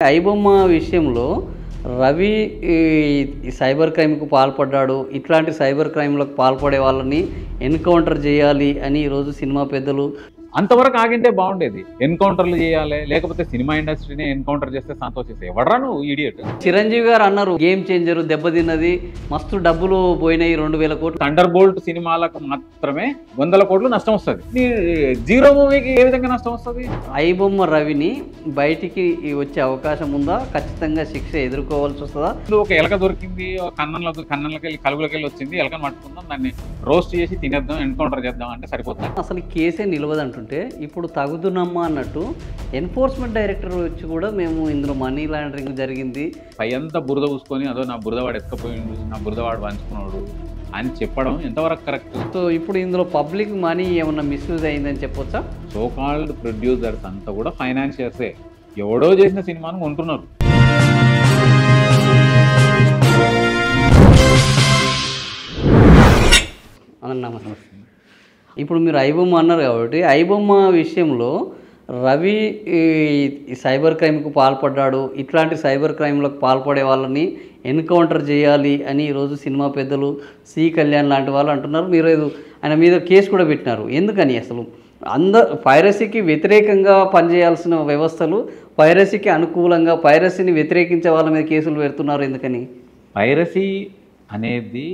ఐబొమ్మ విషయంలో రవి ఈ సైబర్ క్రైమ్‌కు పాల్పడ్డాడు. ఇట్లాంటి సైబర్ క్రైమ్‌లకు పాల్పడే వాళ్ళని ఎన్‌కౌంటర్ చేయాలి అని ఈరోజు సినిమా పెద్దలు అంతవరకు ఆగింటే బాగుండేది. ఎన్‌కౌంటర్‌లు చేయాలి, లేకపోతే సినిమా ఇండస్ట్రీని ఎన్‌కౌంటర్ చేస్తే సంతోషిస్తే ఎవడ్రా నువ్వు ఇడియట్. చిరంజీవి గారు అన్నారు గేమ్ చేంజర్ దెబ్బతిన్నది, మస్తు డబ్బులు పోయినాయి 2000 కోట్లు. థండర్ బోల్ట్ సినిమాలకు మాత్రమే 100 కోట్లు నష్టం వస్తుంది. జీరో మూవీకి ఏ విధంగా నష్టం వస్తుంది? ఐబొమ్మ రవిని బయటికి వచ్చే అవకాశం ఉందా? ఖచ్చితంగా శిక్ష ఎదుర్కోవాల్సి వస్తుందా? ఒక ఎలక దొరికింది, కన్నంలోకి వెళ్ళి కలుగులోకి వెళ్ళి వచ్చింది, ఎలకను పట్టుకుందాం, దాన్ని రోస్ట్ చేసి తినేద్దాం, ఎన్‌కౌంటర్ చేద్దాం అంటే సరిపోతుంది. అసలు కేసే నిలవదంటుంటే ఇప్పుడు తగుదునమ్మా అన్నట్టు ఎన్ఫోర్స్మెంట్ డైరెక్టర్ వచ్చి కూడా మేము ఇందులో మనీ లాండరింగ్ జరిగింది, పైంతా బురద పూసుకొని అదో నా బురదవాడు ఎత్తుకపోయిండు, నా బురదవాడు పంచుకున్నాడు అని చెప్పడం ఎంతవరకు కరెక్ట్? సో ఇప్పుడు ఇందులో పబ్లిక్ మనీ ఏమన్నా మిస్యూజ్ అయిందని చెప్పొచ్చా? సో కాల్డ్ ప్రొడ్యూసర్స్ అంతా కూడా ఫైనాన్షియర్సే. ఎవడో చేసిన సినిమాను కొంటున్నారు. నమస్తే. ఇప్పుడు మీరు ఐబొమ్మ అన్నారు కాబట్టి ఐబొమ్మ విషయంలో రవి ఈ సైబర్ క్రైమ్‌కు పాల్పడ్డాడు. ఇట్లాంటి సైబర్ క్రైమ్‌లకు పాల్పడే వాళ్ళని ఎన్‌కౌంటర్ చేయాలి అని ఈరోజు సినిమా పెద్దలు సి కళ్యాణ్ లాంటి వాళ్ళు అంటున్నారు. మీరు ఆయన మీద కేసు కూడా పెట్టినారు. ఎందుకని అసలు పైరసీకి వ్యతిరేకంగా పనిచేయాల్సిన వ్యవస్థలు పైరసీకి అనుకూలంగా పైరసీని వ్యతిరేకించే వాళ్ళ మీద కేసులు పెడుతున్నారు ఎందుకని? పైరసీ అనేది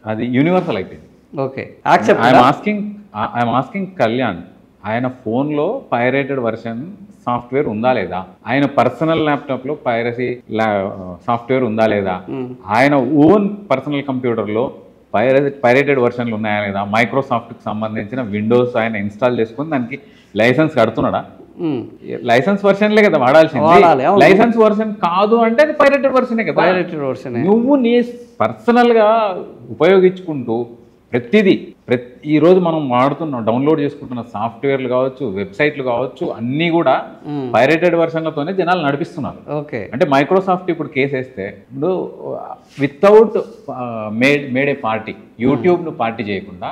అది యూనివర్సల్ అయిపోయింది. Okay, accept. I'm asking Kalyan, ఆయన ఫోన్లో పైరేటెడ్ వర్షన్ సాఫ్ట్వేర్ ఉందా లేదా? ఆయన పర్సనల్ ల్యాప్టాప్లో పైరసీ సాఫ్ట్వేర్ ఉందా లేదా? ఆయన ఓన్ పర్సనల్ కంప్యూటర్లో పైరేటెడ్ వర్షన్లు ఉన్నాయా లేదా? మైక్రోసాఫ్ట్కి సంబంధించిన విండోస్ ఆయన ఇన్స్టాల్ చేసుకుని దానికి లైసెన్స్ కడుతున్నాడా? లైసెన్స్ వర్షన్లే కదా వాడాల్సింది. లైసెన్స్ వర్షన్ కాదు అంటే అది పైరేటెడ్ వర్షనే కదా. పైరేటెడ్ వర్షన్ నువ్వు నీ పర్సనల్గా ఉపయోగించుకుంటూ ఈరోజు మనం వాడుతున్న డౌన్లోడ్ చేసుకుంటున్న సాఫ్ట్వేర్లు కావచ్చు, వెబ్సైట్లు కావచ్చు, అన్నీ కూడా పైరేటెడ్ వర్షన్లతోనే జనాలు నడిపిస్తున్నారు. ఓకే, అంటే మైక్రోసాఫ్ట్ ఇప్పుడు కేసు వేస్తే ఇప్పుడు వితౌట్ మేడ్ ఏ పార్టీ, యూట్యూబ్ను పార్టీ చేయకుండా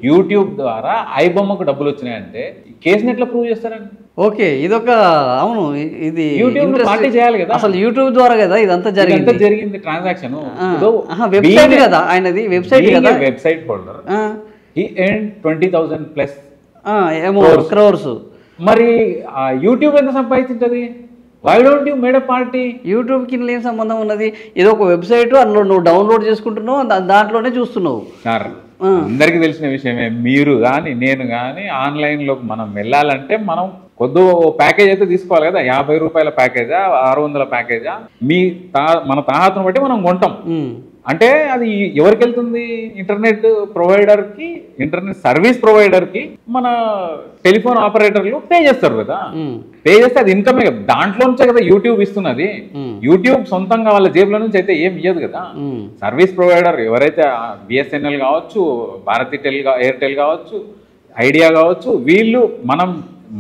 యూట్యూబ్ ద్వారా ఐబొమ్మకు డబ్బులు వచ్చినాయంటే కేసుని ఎట్లా ప్రూవ్ చేస్తారండి? ఓకే, ఇదొక అవును, ఇది యూట్యూబ్ పార్టీ చేయాలి కదా. అసలు యూట్యూబ్ ద్వారా కదా ఇదంతా జరిగింది ట్రాన్సాక్షన్. వెబ్సైట్ కదా ఆయనది, వెబ్సైట్ కదా. Website holder he earned 20,000 plus crores. మరి యూట్యూబ్ ఎంత సంపాదించుంటది? Why don't you made a party? YouTube కి ఏం సంబంధం ఉన్నది? ఏదో ఒక వెబ్సైట్, అందులో నువ్వు డౌన్లోడ్ చేసుకుంటున్నావు, దాంట్లోనే చూస్తున్నావు. సార్, అందరికీ తెలిసిన విషయమే. మీరు కానీ నేను కానీ ఆన్లైన్లోకి మనం వెళ్ళాలంటే మనం కొద్ది ప్యాకేజ్ అయితే తీసుకోవాలి కదా. 50 రూపాయల ప్యాకేజా, 600 ప్యాకేజా, మన తాహతను బట్టి మనం కొంటాం. అంటే అది ఎవరికి వెళ్తుంది? ఇంటర్నెట్ ప్రొవైడర్కి, ఇంటర్నెట్ సర్వీస్ ప్రొవైడర్కి మన టెలిఫోన్ ఆపరేటర్లు పే చేస్తారు కదా. పే చేస్తే అది ఇన్కమే కదా. దాంట్లో నుంచే కదా యూట్యూబ్ ఇస్తున్నది. యూట్యూబ్ సొంతంగా వాళ్ళ జేబుల నుంచి అయితే ఏం ఇయ్యదు కదా. సర్వీస్ ప్రొవైడర్ ఎవరైతే బిఎస్ఎన్ఎల్ కావచ్చు, భారతీ ఎయిర్టెల్ కావచ్చు, ఐడియా కావచ్చు, వీళ్ళు మనం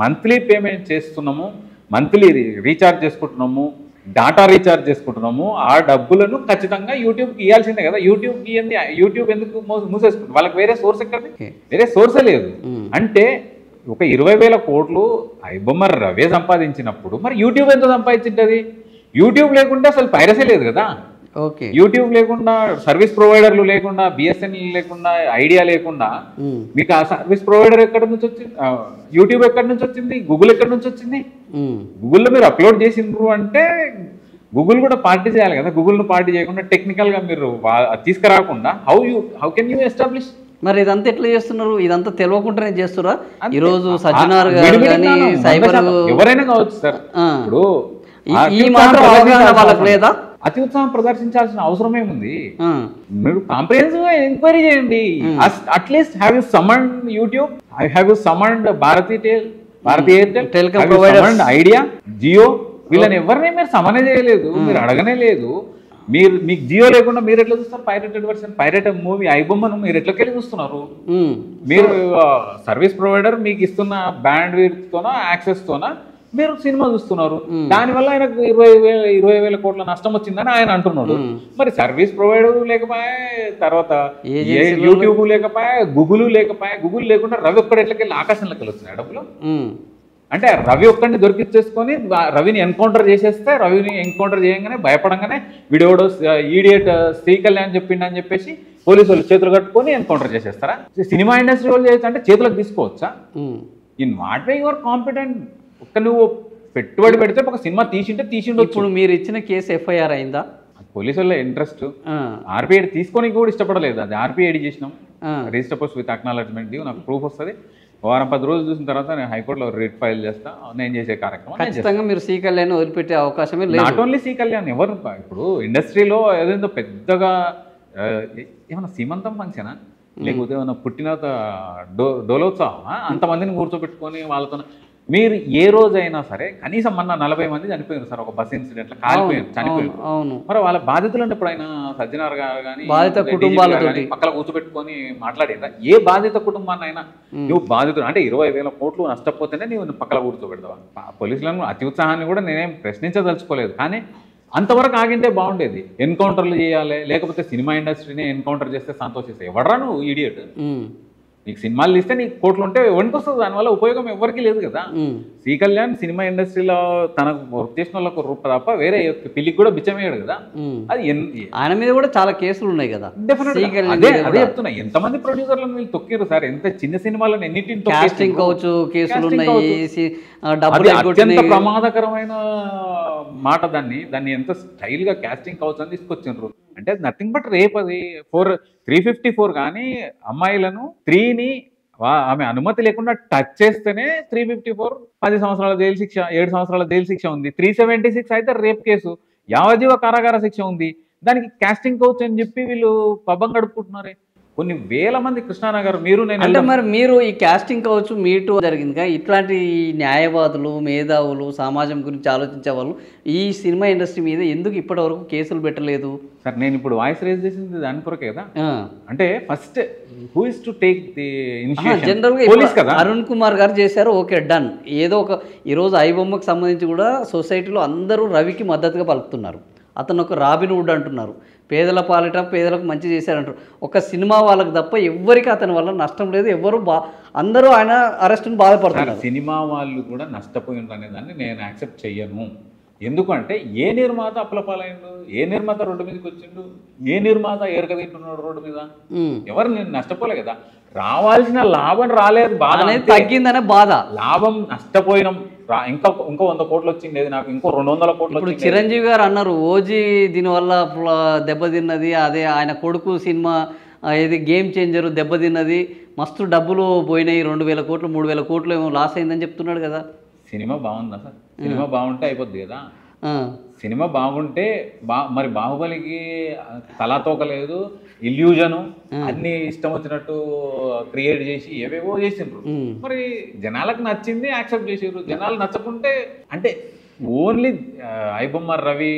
మంత్లీ పేమెంట్ చేస్తున్నాము, మంత్లీ రీఛార్జ్ చేసుకుంటున్నాము, డాటా రీఛార్జ్ చేసుకుంటున్నాము. ఆ డబ్బులను ఖచ్చితంగా యూట్యూబ్కి ఇవ్వాల్సిందే కదా. యూట్యూబ్కి ఇవ్వండి. యూట్యూబ్ ఎందుకు మూసేసుకుంటుంది? వాళ్ళకి వేరే సోర్స్ ఎక్కడి? వేరే సోర్సే లేదు. అంటే ఒక 20,000 కోట్లు ఐబొమ్మ రవే సంపాదించినప్పుడు మరి యూట్యూబ్ ఎంత సంపాదించింటది? యూట్యూబ్ లేకుంటే అసలు పైరసీ లేదు కదా. ఓకే, యూట్యూబ్ లేకుండా, సర్వీస్ ప్రొవైడర్లు లేకుండా, బిఎస్ఎన్ఎల్ లేకుండా, ఐడియా లేకుండా మీకు ఆ సర్వీస్ ప్రొవైడర్ ఎక్కడి నుంచి వచ్చింది? యూట్యూబ్ ఎక్కడి నుంచి వచ్చింది? గూగుల్ ఎక్కడి నుంచి వచ్చింది? గూగుల్లో మీరు అప్లోడ్ చేసిండ్రు అంటే గూగుల్ కూడా పార్టీ చేయాలి కదా. గూగుల్ను పార్టీ చేయకుండా టెక్నికల్గా మీరు తీసుకురాకుండా హౌ కెన్ యూ ఎస్టాబ్లిష్? మరి ఇదంతా ఎట్లా చేస్తున్నారు? ఇదంతా తెలియకుండానే చేస్తురా? ఈరోజు సజ్జనార్ గారు కానీ సైబర్ ఎవరైనా కావచ్చు సార్. ఇప్పుడు ఈ మాత్రం అవగాహన వాళ్ళకి లేదా? అతి ఉత్సాహం ప్రదర్శించాల్సిన అవసరం ఏముంది? మీరు కాంప్రిహెన్సివ్ గా ఎంక్వైరీ చేయండి. At least have you summoned YouTube, have you summoned Bharti Airtel, telecom providers, Idea, Jio, వీళ్ళని ఎవరిని మీరు సమనే చేయలేదు, మీరు అడగనే లేదు. మీకు జియో లేకుండా మీరు ఎట్లా చూస్తారు పైరేటెడ్ వర్షన్? పైరేటెడ్ మూవీ ఐబొమ్మను మీరు ఎట్లకెళ్ళి చూస్తున్నారు? మీరు సర్వీస్ ప్రొవైడర్ మీకు ఇస్తున్న బ్యాండ్ విడ్త్ తోనా, యాక్సెస్ తోనా మీరు సినిమా చూస్తున్నారు. దానివల్ల ఆయనకు 20,000 కోట్ల నష్టం వచ్చిందని ఆయన అంటున్నాడు. మరి సర్వీస్ ప్రొవైడర్ లేకపోయా, తర్వాత యూట్యూబ్ లేకపోయా, గూగుల్ లేకపోయా. గూగుల్ లేకుండా రవి ఒక్కడు ఎట్లకెళ్ళి ఆకాశంలోకి వచ్చినాయి డబ్బులు. అంటే రవి ఒక్కడిని దొరికిచ్చేసుకొని రవిని ఎన్కౌంటర్ చేసేస్తే, రవిని ఎన్కౌంటర్ చేయగానే భయపడంగానే వీడెవడో ఈడియట్ శ్రీ కళ్యాణ్ చెప్పిండని చెప్పేసి పోలీసు వాళ్ళు చేతులు కట్టుకొని ఎన్కౌంటర్ చేసేస్తారా? సినిమా ఇండస్ట్రీ వాళ్ళు చేయొచ్చు అంటే చేతులకు తీసుకోవచ్చా? In what way your competent? ఒక్క నువ్వు పెట్టుబడి పెడితే ఒక సినిమా తీసిండొచ్చు. ఇప్పుడు మీరు ఇచ్చిన కేసు ఎఫ్ఐఆర్ అయిందా? పోలీసు వాళ్ళ ఇంట్రెస్ట్ ఆర్పిఐ తీసుకొని కూడా ఇష్టపడలేదు. అది ఆర్పిఐ చేసినాం, రిజిస్టర్ పోస్ట్ విత్ అక్నాలజ్మెంట్, నాకు ప్రూఫ్ వస్తుంది. వారం 10 రోజులు చూసిన తర్వాత నేను హైకోర్టులో రిట్ ఫైల్ చేస్తా. నేను చేసే కార్యక్రమం ఖచ్చితంగా మీరు శ్రీ కళ్యాణ్ వదిలిపెట్టే అవకాశమే లేదు. నాట్ ఓన్లీ శ్రీ కళ్యాణ్, ఎవరు ఇప్పుడు ఇండస్ట్రీలో ఏదైనా పెద్దగా ఏమన్నా సీమంతం ఫంక్షనా, లేకపోతే ఏమన్నా పుట్టిన డోలోత్సవమా, అంతమందిని కూర్చోబెట్టుకొని వాళ్ళతో మీరు ఏ రోజైనా సరే కనీసం మొన్న 40 మంది చనిపోయారు సార్ ఒక బస్ ఇన్సిడెంట్లో, కాలిపోయారు, చనిపోయారు. మరి వాళ్ళ బాధితులు అంటే ఎప్పుడైనా సజ్జనార్ గారు కానీ పక్కన కూర్చోబెట్టుకొని మాట్లాడేదా? ఏ బాధిత కుటుంబాన్ని అయినా నువ్వు బాధితులు అంటే 20,000 కోట్లు నష్టపోతేనే నువ్వు పక్కన కూర్చోబెడతావా? పోలీసులను అతి ఉత్సాహాన్ని కూడా నేనేం ప్రశ్నించదలుచుకోలేదు, కానీ అంతవరకు ఆగింటే బాగుండేది. ఎన్కౌంటర్లు చేయాలి, లేకపోతే సినిమా ఇండస్ట్రీని ఎన్కౌంటర్ చేస్తే సంతోషిస్తాయి. ఎవడరా నువ్వు ఇడియట్? నీకు సినిమాలు తీస్తే నీకు కోట్లు ఉంటే ఎవరికి వస్తుంది? దానివల్ల ఉపయోగం ఎవరికి లేదు కదా. శ్రీ కళ్యాణ్ సినిమా ఇండస్ట్రీలో తనకు వర్క్ చేసిన వాళ్ళకు రూపాయి తప్ప వేరే పిల్లికి కూడా బిచ్చమేయడు కదా. అది ఆయన మీద కూడా చాలా కేసులు ఉన్నాయి కదా. అదే చెప్తున్నా, ఎంతమంది ప్రొడ్యూసర్లను వీళ్ళు తొక్కిరు సార్. ఎంత చిన్న సినిమాలను ఎన్నింటిని కాస్టింగ్ కావచ్చు, కేసులు ఉన్నాయి, అత్యంత ప్రమాదకరమైన మాట. దాన్ని ఎంత స్టైల్ గా కాస్టింగ్ కౌచ్ అని తీసుకొచ్చిండ్రు. అంటే నథింగ్ బట్ రేప్. అది 354 కానీ అమ్మాయిలను 3ని ఆమె అనుమతి లేకుండా టచ్ చేస్తేనే 354 10 సంవత్సరాల జైలు శిక్ష, 7 సంవత్సరాల జైలు శిక్ష ఉంది. 376 అయితే రేప్ కేసు, యావజ్జీవ కారాగార శిక్ష ఉంది. దానికి కాస్టింగ్ కౌచ్ అని చెప్పి వీళ్ళు పబ్బం గడుపుకుంటున్నారే. కొన్ని వేల మంది కృష్ణానగర్ మీరు నేను అంటే మరి మీరు ఈ కాస్టింగ్ కావచ్చు మీటు జరిగిందిగా, ఇట్లాంటి న్యాయవాదులు, మేధావులు, సమాజం గురించి ఆలోచించే వాళ్ళు ఈ సినిమా ఇండస్ట్రీ మీద ఎందుకు ఇప్పటి వరకు కేసులు పెట్టలేదు? సార్ నేను ఇప్పుడు వాయిస్ రేజ్ చేసింది దాని కొరకే కదా. అంటే first who is to take the initiation? జనరల్గా అరుణ్ కుమార్ గారు చేశారు, ఓకే డన్. ఏదో ఒక ఈరోజు ఐబొమ్మకు సంబంధించి కూడా సొసైటీలో అందరూ రవికి మద్దతుగా పలుకుతున్నారు. అతను ఒక రాబిన్ వుడ్ అంటున్నారు, పేదల పాలిట పేదలకు మంచి చేశారంటారు. ఒక సినిమా వాళ్ళకి తప్ప ఎవ్వరికి అతని వల్ల నష్టం లేదు. ఎవరు అందరూ ఆయన అరెస్ట్ని బాధపడుతున్నారు. సినిమా వాళ్ళు కూడా నష్టపోయిండ్రు అనే దాన్ని నేను యాక్సెప్ట్ చెయ్యను. ఎందుకంటే ఏ నిర్మాత అప్పలపాలైండు, ఏ నిర్మాత రోడ్డు మీదకి వచ్చిండు, ఏ నిర్మాత ఏరక తింటున్నాడు రోడ్డు మీద? ఎవరు నేను నష్టపోలే కదా. రావాల్సిన లాభం రాలేదు, బాధ తగ్గిందనే బాధ. లాభం నష్టపోయినాం, ఇంకో 100 కోట్లు వచ్చింది, నాకు ఇంకో 200 కోట్లు. ఇప్పుడు చిరంజీవి గారు అన్నారు ఓజీ దీనివల్ల దెబ్బతిన్నది, అదే ఆయన కొడుకు సినిమా ఇది గేమ్ చేంజర్ దెబ్బతిన్నది, మస్తు డబ్బులు పోయినాయి, 2,000 కోట్లు 3,000 కోట్లు ఏమో లాస్ అయిందని చెప్తున్నాడు కదా. సినిమా బాగుందా సార్? సినిమా బాగుంటే అయిపోద్ది కదా. సినిమా బాగుంటే మరి బాహుబలికి తలాతోక లేదు, ఇల్యూజను అన్ని ఇష్టం వచ్చినట్టు క్రియేట్ చేసి ఏవేవో చేసిండ్రు. మరి జనాలకు నచ్చింది యాక్సెప్ట్ చేసారు. జనాలు నచ్చకుంటే అంటే ఓన్లీ ఐబొమ్మ రవి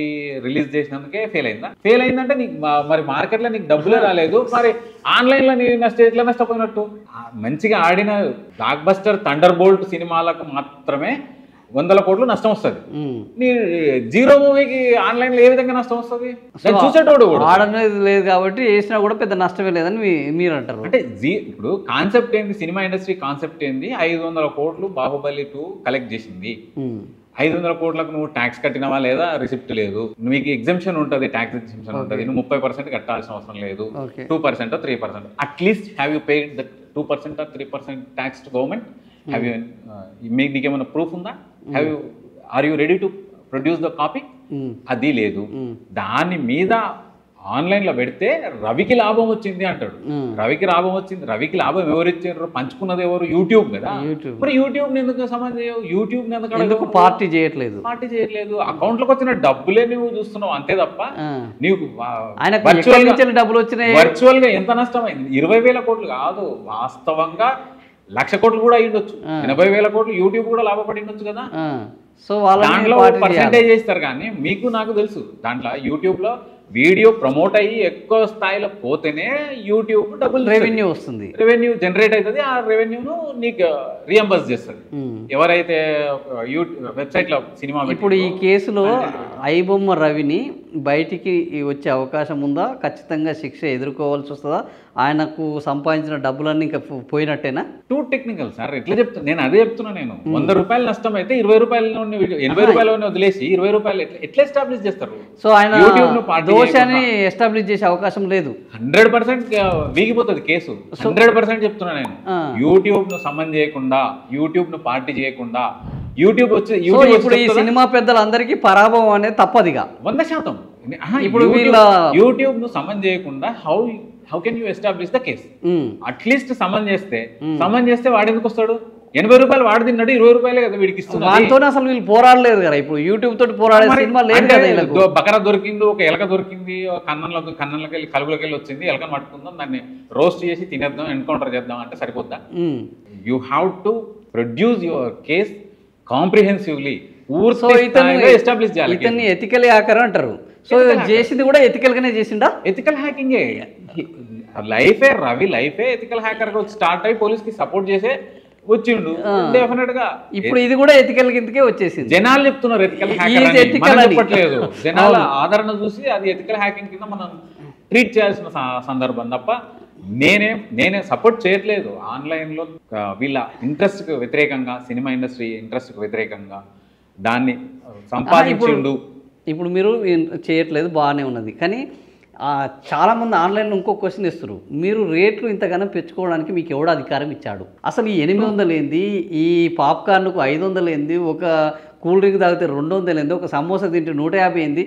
రిలీజ్ చేసినందుకే ఫెయిల్ అయిందా? ఫెయిల్ అయిందంటే నీకు మరి మార్కెట్లో నీకు డబ్బులే రాలేదు, మరి ఆన్లైన్లో నీ ఎట్లా నష్టపోయినట్టు? మంచిగా ఆడిన బ్లాక్ బస్టర్ థండర్ బోల్ట్ సినిమాలకు మాత్రమే 100 కోట్లు నష్టం వస్తుంది. నీ జీరో మూవీకి ఆన్లైన్ లో ఏ విధంగా నష్టం వస్తుంది? చూసేటోడు ఆడనేది లేదు కాబట్టి వేసినా కూడా పెద్ద నష్టమే లేదని మీరు అంటారు. అంటే ఇప్పుడు కాన్సెప్ట్ ఏంది? సినిమా ఇండస్ట్రీ కాన్సెప్ట్ ఏంది? 500 కోట్లు బాహుబలి 2 కలెక్ట్ చేసింది. 500 కోట్లకు నువ్వు ట్యాక్స్ కట్టినవా లేదా? రిసిప్ట్ లేదు. మీకు ఎగ్జంప్షన్ ఉంటుంది, ట్యాక్స్ ఎగ్జంప్షన్ ఉంటుంది. నువ్వు 30% కట్టాల్సిన అవసరం లేదు, 2% 3%. At least have you paid the 2% or 3% tax to government? Have you మీకు నీకేమైనా ప్రూఫ్ ఉందా? Are you ready to produce the copy? అది లేదు. దాని మీద ఆన్లైన్లో పెడితే రవికి లాభం వచ్చింది అంటాడు. రవికి లాభం వచ్చింది. రవికి లాభం ఎవరు ఇచ్చారు? పంచుకున్నది ఎవరు? యూట్యూబ్ కదా. మరి యూట్యూబ్ ఎందుకు సమాజం? యూట్యూబ్ ఎందుకు పార్టీ చేయట్లేదు? అకౌంట్లోకి వచ్చిన డబ్బులే నువ్వు చూస్తున్నావు అంతే తప్ప నీకు డబ్బులు వచ్చినాయి. వర్చువల్ గా ఎంత నష్టమైంది? 20,000 కోట్లు కాదు, వాస్తవంగా 1,00,000 కోట్లు కూడా అయ్యుండొచ్చు. 80,000 కోట్లు యూట్యూబ్ కూడా లాభపడి ఉండొచ్చు కదా. సో దాంట్లో పర్సెంటేజ్ చేస్తారు. కానీ మీకు నాకు తెలుసు, దాంట్లో యూట్యూబ్ లో వీడియో ప్రమోట్ అయ్యి ఎక్కువ స్థాయిలో పోతేనే యూట్యూబ్ డబుల్ రెవెన్యూ వస్తుంది, రెవెన్యూ జనరేట్ అవుతుంది. ఆ రెవెన్యూను నీకు రియంబర్స్ చేస్తుంది ఎవరైతే వెబ్సైట్ లో సినిమా. ఇప్పుడు ఈ కేసులో ఐబొమ్మ రవిని బయటికి వచ్చే అవకాశం ఉందా? ఖచ్చితంగా శిక్ష ఎదుర్కోవాల్సి వస్తుందా? ఆయనకు సంపాదించిన డబ్బులన్నీ ఇంకా పోయినట్టేనా? టూ టెక్నికల్ సార్, ఎట్లా చెప్తున్నా నేను అదే చెప్తున్నా. నేను 100 రూపాయలు నష్టం అయితే 20 రూపాయలు 80 రూపాయలు వదిలేసి 20 రూపాయలు ఎట్లా ఎస్టాబ్లిష్ చేస్తారు? సో ఆయన దోషాన్ని ఎస్టాబ్లిష్ చేసే అవకాశం లేదు. 100% వీగిపోతుంది కేసు. 100% చెప్తున్నా నేను. యూట్యూబ్ ను సమన్ చేయకుండా, యూట్యూబ్ ను పార్టీ చేయకుండా, యూట్యూబ్ ఇప్పుడు ఈ సినిమా పెద్దలందరికీ పరాభవం అనేది తప్పదిగా 100%. ఇప్పుడు వీళ్ళ యూట్యూబ్ ను సమన్ చేయకుండా how can you establish the case? At least summon చేస్తే వాడు ఎందుకు వస్తాడు? 80 రూపాయలు వాడు తిన్నాడు, 20 రూపాయలే కదా వీడికి ఇస్తుంది. దాంతో అసలు వీళ్ళు పోరాడలేదు కదా. ఇప్పుడు యూట్యూబ్ తోటి పోరాడే సినిమా లేదు కదా. బకరా దొరికింది, ఒక ఎలక దొరికింది, కన్నంలోకి వెళ్ళి కలుగులోకి వెళ్ళి వచ్చింది, ఎలకను పట్టుకుందాం, దాన్ని రోస్ట్ చేసి తినేద్దాం, ఎన్కౌంటర్ చేద్దాం అంటే సరిపోద్దా? You have to produce your case కాంప్రిహెన్సివ్లీ, ఎస్టాబ్లిష్ చేయాలి. ఇతన్ని ఎథికల్ హ్యాకర్ అంటారు. సో చేసింది కూడా ఎథికల్ గానే చేసిండా? ఎథికల్ హ్యాకింగే. రవి లైఫే ఎథికల్ హ్యాకర్ గా స్టార్ట్ అయ్యి పోలీస్ కి సపోర్ట్ చేసే వచ్చిండు డెఫినెట్ గా. ఇప్పుడు ఇది కూడా ఎథికల్ కిందకే వచ్చేసింది. జనాలు చెప్తున్నారు ఎథికల్ హ్యాకర్ చెప్పట్లేదు. జనాల ఆదరణ చూసి అది ఎథికల్ హ్యాకింగ్ కింద మనం ట్రీట్ చేయాల్సిన సందర్భం తప్ప నేనే సపోర్ట్ చేయట్లేదు. ఆన్లైన్లో వీళ్ళ ఇంట్రెస్ట్కి వ్యతిరేకంగా, సినిమా ఇండస్ట్రీ ఇంట్రెస్ట్కి వ్యతిరేకంగా దాన్ని సంపాదించుండు. ఇప్పుడు మీరు చేయట్లేదు, బాగానే ఉన్నది. కానీ చాలామంది ఆన్లైన్లో ఇంకో క్వశ్చన్ ఇస్తారు, మీరు రేట్లు ఇంతగానో పెంచుకోవడానికి మీకు ఎవడో అధికారం ఇచ్చాడు? అసలు ఈ 800 ఏంది, ఈ పాప్కార్న్కు 500 ఏంది, ఒక కూల్ డ్రింక్ తాగితే 200 ఏంది, ఒక సమోసా తింటే 150 ఏంది?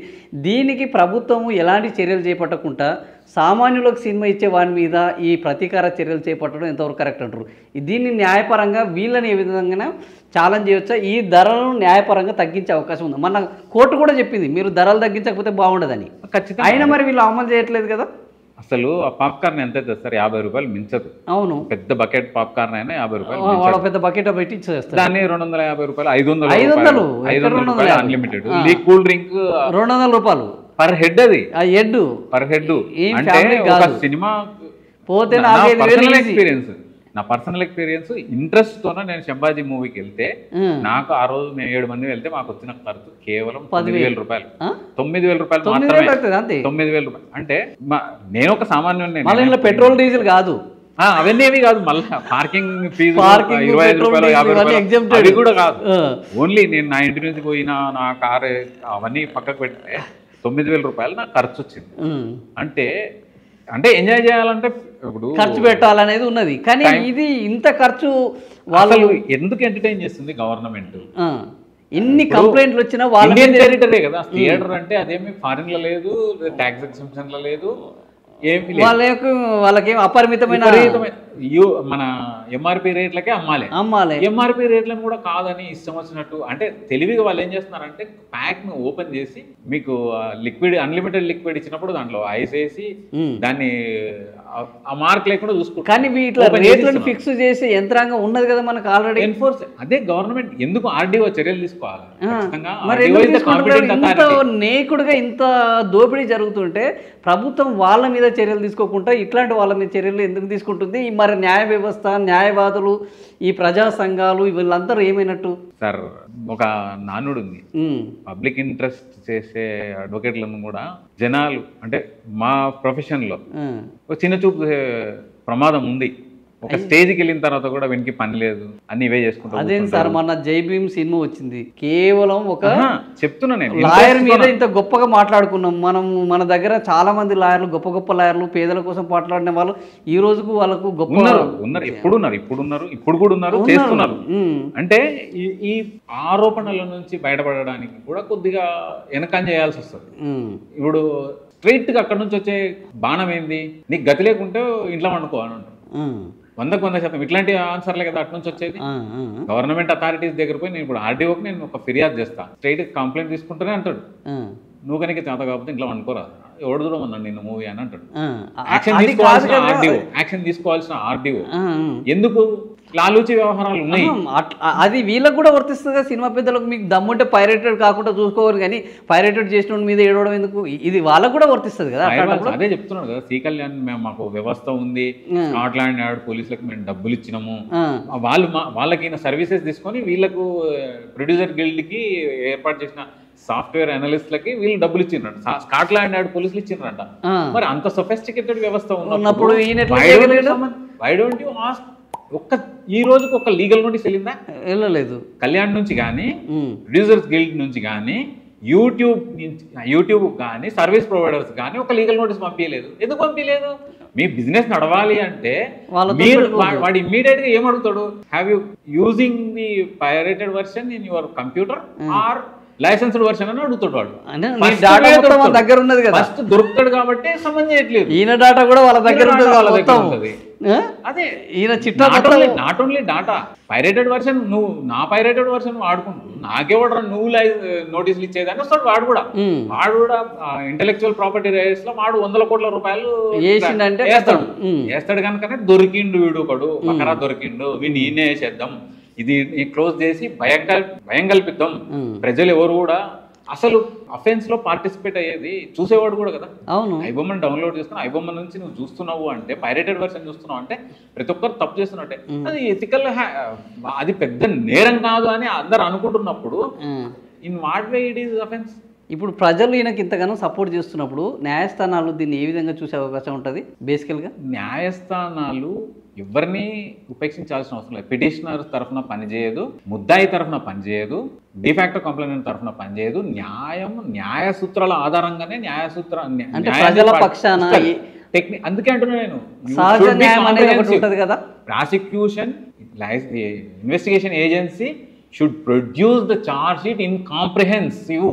దీనికి ప్రభుత్వము ఎలాంటి చర్యలు చేపట్టకుండా సామాన్యులకు సినిమా ఇచ్చే వాని మీద ఈ ప్రతీకార చర్యలు చేపట్టడం ఎంతవరకు కరెక్ట్ అంటారు? దీన్ని న్యాయపరంగా వీళ్ళని ఏ విధంగా ఛాలెంజ్ చేయవచ్చా? ఈ ధరలను న్యాయపరంగా తగ్గించే అవకాశం ఉంది. మన కోర్టు కూడా చెప్పింది మీరు ధరలు తగ్గించకపోతే బాగుండదని. ఖచ్చితంగా. అయినా మరి వీళ్ళు అమలు చేయట్లేదు కదా. అసలు ఆ పాప్కార్న్ ఎంత తెస్తారు? 50 రూపాయలు మించదు. అవును, పెద్ద బకెట్ పాప్కార్న్ అయినా 50 రూపాయలు, పెద్ద బకెట్ పెట్టి ఇచ్చేస్తారు. దాన్ని 250 రూపాయలు, 500 రూపాయలు అన్లిమిటెడ్. కూల్ డ్రింక్ 200 రూపాయలు పర్ హెడ్. అది పర్ హెడ్. అంటే ఒక సినిమా పోతే నా పర్సనల్ ఎక్స్పీరియన్స్ ఇంట్రెస్ట్ తోనే నేను శంభాజీ మూవీకి వెళ్తే, నాకు ఆ రోజు మేము 7 మంది వెళ్తే మాకు వచ్చిన ఖర్చు కేవలం 9,000 రూపాయలు. 9,000 రూపాయలు మాత్రమే. 9,000 రూపాయలు అంటే నేను ఒక సామాన్యుడిని. పెట్రోల్ డీజిల్ కాదు, అవన్నీ ఏవి కాదు. మళ్ళీ పార్కింగ్ ఫీజు 25 రూపాయలు, 50 రూపాయలు అది కూడా కాదు. ఓన్లీ నేను నా ఇంటి నుంచి పోయినా, నా కారు అవన్నీ పక్కకు పెడితే 9,000 రూపాయలు నాకు ఖర్చు వచ్చింది. అంటే ఎంజాయ్ చేయాలంటే ఇప్పుడు ఖర్చు పెట్టాలనేది ఉన్నది. కానీ ఇది ఇంత ఖర్చు వాళ్ళు ఎందుకు ఎంటర్టైన్ చేస్తుంది గవర్నమెంట్? ఎన్ని కంప్లైంట్లు వచ్చినా వాళ్ళ ఇండియన్ టెరిటరీ కదా థియేటర్ అంటే. అదేమి ఫారిన్ లో లేదు, ట్యాక్స్ ఎగ్జంప్షన్ లో లేదు, వాళ్ళకేం అపరిమితమైన మన ఎంఆర్పి రేట్లకే అమ్మాలి. ఎంఆర్పి రేట్లను కూడా కాదని ఇష్టం వచ్చినట్టు. అంటే తెలివిగా వాళ్ళు ఏం చేస్తున్నారంటే ప్యాక్ ను ఓపెన్ చేసి మీకు లిక్విడ్, అన్లిమిటెడ్ లిక్విడ్ ఇచ్చినప్పుడు దాంట్లో ఐస్ వేసి దాన్ని ఆ మార్క్ లేకుండా చూసుకుంటారు. కానీ వీటిలో రేట్లను ఫిక్స్ చేసే యంత్రాంగం ఉన్నది కదా మనకు ఆల్రెడీ. ఎన్ఫోర్స్ అదే గవర్నమెంట్. ఎందుకు ఆర్డీఓ చర్యలు తీసుకోవాలి? ఇంత నేకుడుగా ఇంత దోపిడీ జరుగుతుంటే ప్రభుత్వం వాళ్ళ మీద చర్యలు తీసుకోకుండా ఇట్లాంటి వాళ్ళ మీద చర్యలు ఎందుకు తీసుకుంటుంది? మరి న్యాయ వ్యవస్థ, న్యాయవాదులు, ఈ ప్రజా సంఘాలు వీళ్ళందరూ ఏమైనట్టు? సార్ ఒక నానుడు ఉంది, పబ్లిక్ ఇంట్రెస్ట్ చేసే అడ్వకేట్లను కూడా జనాలు అంటే మా ప్రొఫెషన్లో ఒక చిన్న చూపు ప్రమాదం ఉంది. ఒక స్టేజ్కి వెళ్ళిన తర్వాత కూడా వెనక్కి పని లేదు, అన్ని ఇవే చేసుకుంటాం. అదేంటి సార్, మన జై భీమ్ సినిమా వచ్చింది, కేవలం ఒక చెప్తున్నా నేను లాయర్ మీద ఇంత గొప్పగా మాట్లాడుకున్నాం మనం. మన దగ్గర చాలా మంది లాయర్లు, గొప్ప గొప్ప లాయర్లు, పేదల కోసం మాట్లాడిన వాళ్ళు ఈ రోజుకు వాళ్ళకు గొప్ప ఉన్నారు. ఇప్పుడు కూడా ఉన్నారు, చేస్తున్నారు. అంటే ఈ ఆరోపణల నుంచి బయటపడడానికి కూడా కొద్దిగా వెనకం చేయాల్సి వస్తుంది. ఇప్పుడు స్ట్రైట్ గా అక్కడ నుంచి వచ్చే బాణం ఏంది? నీకు గతి లేకుంటే ఇంట్లో వండుకో అని అంటారు. 100% ఇట్లాంటి ఆన్సర్లే కదా అటు నుంచి వచ్చేది. గవర్నమెంట్ అథారిటీస్ దగ్గర పోయి నేను ఇప్పుడు ఆర్డీఓకి నేను ఒక ఫిర్యాదు చేస్తా, స్ట్రైట్ కంప్లైంట్ తీసుకుంటూనే అంటాడు, నువ్వు కనుక చేత కాకపోతే ఇంట్లో అనుకోరా, ఎవడు చూడమన్నాడు నిన్ను మూవీ అని అంటాడు. యాక్షన్ తీసుకోవాల్సిన ఆర్డీఓ ఎందుకు? లాలూచి వ్యవహారాలు ఉన్నాయి. అది వీళ్ళకి కూడా వర్తిస్తుంది కదా. సినిమా పెద్దలకు మీకు దమ్ముంటే పైరేటెడ్ కాకుండా చూసుకోవాలి, కానీ పైరేటెడ్ చేసిన మీద ఏడవడం ఎందుకు? ఇది వాళ్ళకు కూడా వర్తిస్తుంది కదా. అదే చెప్తున్నాడు కదా శ్రీ కళ్యాణ్, మేము మాకు వ్యవస్థ ఉంది, స్కాట్లాండ్ యార్డ్ పోలీసులకు మేము డబ్బులు ఇచ్చినాము, వాళ్ళకి సర్వీసెస్ తీసుకొని వీళ్ళకు ప్రొడ్యూసర్ గిల్డ్ కి ఏర్పాటు చేసిన సాఫ్ట్వేర్ అనలిస్ట్లకి వీళ్ళు డబ్బులు ఇచ్చిండ్రంట, స్కాట్లాండ్ యార్డ్ పోలీసులు ఇచ్చిండ్రంట. మరి అంత సొఫిస్టికేటెడ్ వ్యవస్థ ఉన్నప్పుడు వై డోంట్ యు ఆస్క్? ఈ రోజుకి ఒక లీగల్ నోటీస్ వెళ్ళలేదు కళ్యాణ్ నుంచి కానీ, ప్రొడ్యూసర్స్ గిల్డ్ నుంచి కానీ, యూట్యూబ్ కానీ, సర్వీస్ ప్రొవైడర్స్ కానీ ఒక లీగల్ నోటీస్ పంపించలేదు. ఎందుకు పంపించలేదు? మీ బిజినెస్ నడవాలి అంటే మీరు వాడు ఇమ్మీడియట్ గా ఏం అడుగుతాడు? Have you using the pirated version in your computer are licensed version అని అడుగుతాడు వాడు. దగ్గర ఉన్నది కదా, ఫస్ట్ దొరుకుతాడు కాబట్టి సంబంధం చేయట్లేదు. ఈయన డాటా కూడా వాళ్ళ దగ్గర ఉంటుంది. అదే ఈయన చిట్టా not only data, pirated version నువ్వు నా పైరేటెడ్ వర్షన్ వాడుకుంటు నాకేవాడు నువ్వు నోటీసులు ఇచ్చేదాన్ని వస్తాడు వాడు కూడా. ఇంటెలెక్చువల్ ప్రాపర్టీ రైట్స్ లో వాడు 100 కోట్ల రూపాయలు వేస్తాడు కనుకనే దొరికిండు వీడు ఒకడు, బకరా దొరికిండు, వీడిని ఈయనే వేసేద్దాం, ఇది క్లోజ్ చేసి భయం కల్పిద్దాం. ప్రజలు ఎవరు కూడా అసలు అఫెన్స్ లో పార్టిసిపేట్ అయ్యేది చూసేవాడు కూడా కదా. అవును, ఐబొమ్మని డౌన్లోడ్ చేసుకుని ఐబొమ్మ నుంచి నువ్వు చూస్తున్నావు అంటే, పైరేటెడ్ వర్షన్ చూస్తున్నావు అంటే ప్రతి ఒక్కరు తప్పు చేస్తున్నట్టే. అది ఎథికల్, అది పెద్ద నేరం కాదు అని అందరు అనుకుంటున్నప్పుడు in what way it is offence? ఇప్పుడు ప్రజలు ఈయనకి ఇంతగానో సపోర్ట్ చేస్తున్నప్పుడు న్యాయస్థానాలు దీన్ని ఏ విధంగా చూసే అవకాశం ఉంటుంది? బేసికల్గా న్యాయస్థానాలు ఎవరిని ఉపేక్షించాల్సిన అవసరం లేదు. పిటిషనర్ తరఫున పనిచేయదు, ముద్దాయి తరఫున పనిచేయదు, డిఫాక్టో కంప్లైంట్ తరఫున పనిచేయదు. న్యాయ సూత్రాల ఆధారంగానే ప్రజల పక్షాన అందుకే అంటున్నా నేను, సహజ న్యాయం అనేది ఒకటి ఉంటుంది కదా. Prosecution investigation agency should produce the charge sheet in comprehensive,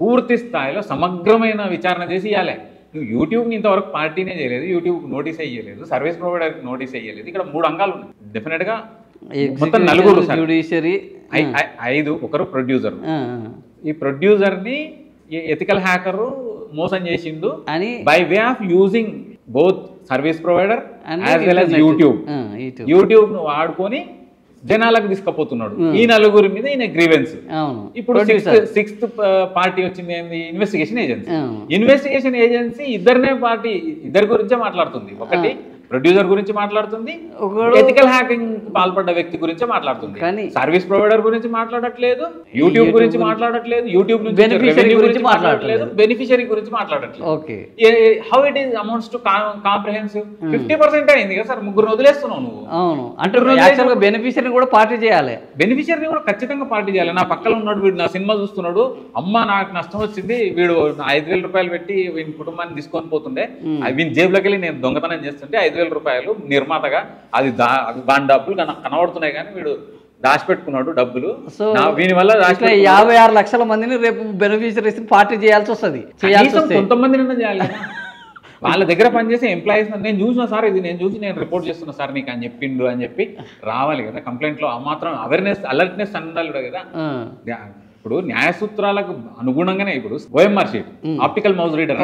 పూర్తి స్థాయిలో సమగ్రమైన విచారణ చేసి ఇవ్వాలి. నువ్వు యూట్యూబ్ని ఇంతవరకు పార్టీనే చేయలేదు, యూట్యూబ్ నోటీస్ అయ్యలేదు, సర్వీస్ ప్రొవైడర్కి నోటీస్ అయ్యలేదు. ఇక్కడ 3 అంగాలు ఉన్నాయి డెఫినెట్గా. మొత్తం 4 జ్యుడిషియరీ, 5 ఒకరు ప్రొడ్యూసర్. ఈ ప్రొడ్యూసర్ని ఎథికల్ హ్యాకర్ మోసం చేసిండు అని by way of using both service provider as well as YouTube ను వాడుకొని జనాలకు తీసుకుపోతున్నాడు. ఈ 4 మీద ఈయన గ్రీవెన్స్. ఇప్పుడు 6th పార్టీ వచ్చింది ఏంది? Investigation agency. ఇన్వెస్టిగేషన్ ఏజెన్సీ ఇద్దరి గురించే మాట్లాడుతుంది. ఒకటి ప్రొడ్యూసర్ గురించి మాట్లాడుతుంది, ఎథికల్ హ్యాకింగ్ పాల్పడ్డ వ్యక్తి గురించి మాట్లాడుతుంది. సర్వీస్ ప్రొవైడర్ గురించి మాట్లాడట్లేదు, యూట్యూబ్ గురించి మాట్లాడట్లేదు, యూట్యూబ్ నుంచి గురించి మాట్లాడట్లేదు, బెనిఫిషియరీ గురించి మాట్లాడట్లేదు. How it is amounts to comprehensive? 50% అయింది కదా సార్, 3 వదిలేస్తున్నావు నువ్వు. అవును, అంటే బెనిఫిషియరీ కూడా పార్టీ చేయాలి. బెనిఫిషియరీ కూడా ఖచ్చితంగా పార్టీ చేయాలి. నా పక్కన ఉన్నాడు వీడు, నా సినిమా చూస్తున్నాడు, అమ్మ నాకు నష్టం వచ్చింది, వీడు 5,000 రూపాయలు పెట్టి వీని కుటుంబాన్ని తీసుకొని పోతుండే, వీని జేబులోకి వెళ్ళి నేను దొంగతనం చేస్తుంటే 5,000 రూపాయలు నిర్మాతగా అది దాని డబ్బులు కనబడుతున్నాయి కానీ వీడు దాచిపెట్టుకున్నాడు డబ్బులు. సో దీని వల్ల 56 లక్షల మందిని రేపు బెనిఫిషరీస్ పార్టీ చేయాల్సి వస్తుంది. కొంతమందిని చేయాలి. వాళ్ళ దగ్గర పనిచేసే ఎంప్లాయీస్ నేను చూసిన సార్, ఇది నేను చూసి నేను రిపోర్ట్ చేస్తున్నా సార్ నీకు అని చెప్పిండు అని చెప్పి రావాలి కదా. కంప్లైంట్ లో ఆ మాత్రం అవేర్నెస్, అలర్ట్నెస్ ఉండాలి కదా. ఇప్పుడు న్యాయ సూత్రాలకు అనుగుణంగానే ఇప్పుడు OMR sheet, optical mouse reader,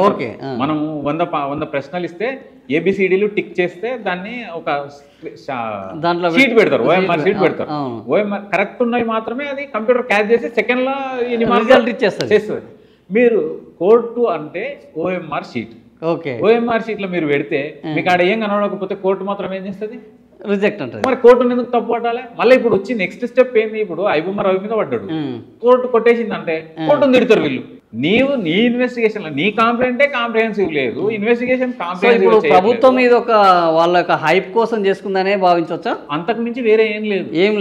మనం 100 ప్రశ్నలు ఇస్తే ఏబిసిడీలు టిక్ చేస్తే దాన్ని ఒక షీట్ పెడతారు, ఓఎంఆర్ షీట్ పెడతారు. ఓఎంఆర్ కరెక్ట్ ఉన్నవి మాత్రమే అది కంప్యూటర్ క్యాచ్ చేసి సెకండ్ లో చేస్తుంది. మీరు కోర్టు అంటే ఓఎంఆర్ షీట్, ఓఎంఆర్ షీట్ లో మీరు పెడితే మీకు ఆడ ఏం కనబడకపోతే కోర్టు మాత్రం ఏం చేస్తుంది? రిజెక్ట్ అంటారు. మరి కోర్టును ఎందుకు తప్పు పట్టాలి? మళ్ళీ ఇప్పుడు వచ్చి నెక్స్ట్ స్టెప్ ఏంది? ఇప్పుడు ఐబొమ్మ రవి మీద పడ్డాడు, కోర్టు కొట్టేసింది అంటే కోర్టును తిడతారు వీళ్ళు. నీ ఇన్వెస్టిగేషన్ లో నీ కంప్లైంటే కాంప్రిహెన్సివ్ లేదు, ఇన్వెస్టిగేషన్ కాంప్రిహెన్సివ్. ప్రభుత్వం మీద ఒక వాళ్ళ యొక్క హైప్ కోసం చేసుకుందనే భావించవచ్చా? అంతకు మించి వేరే ఏం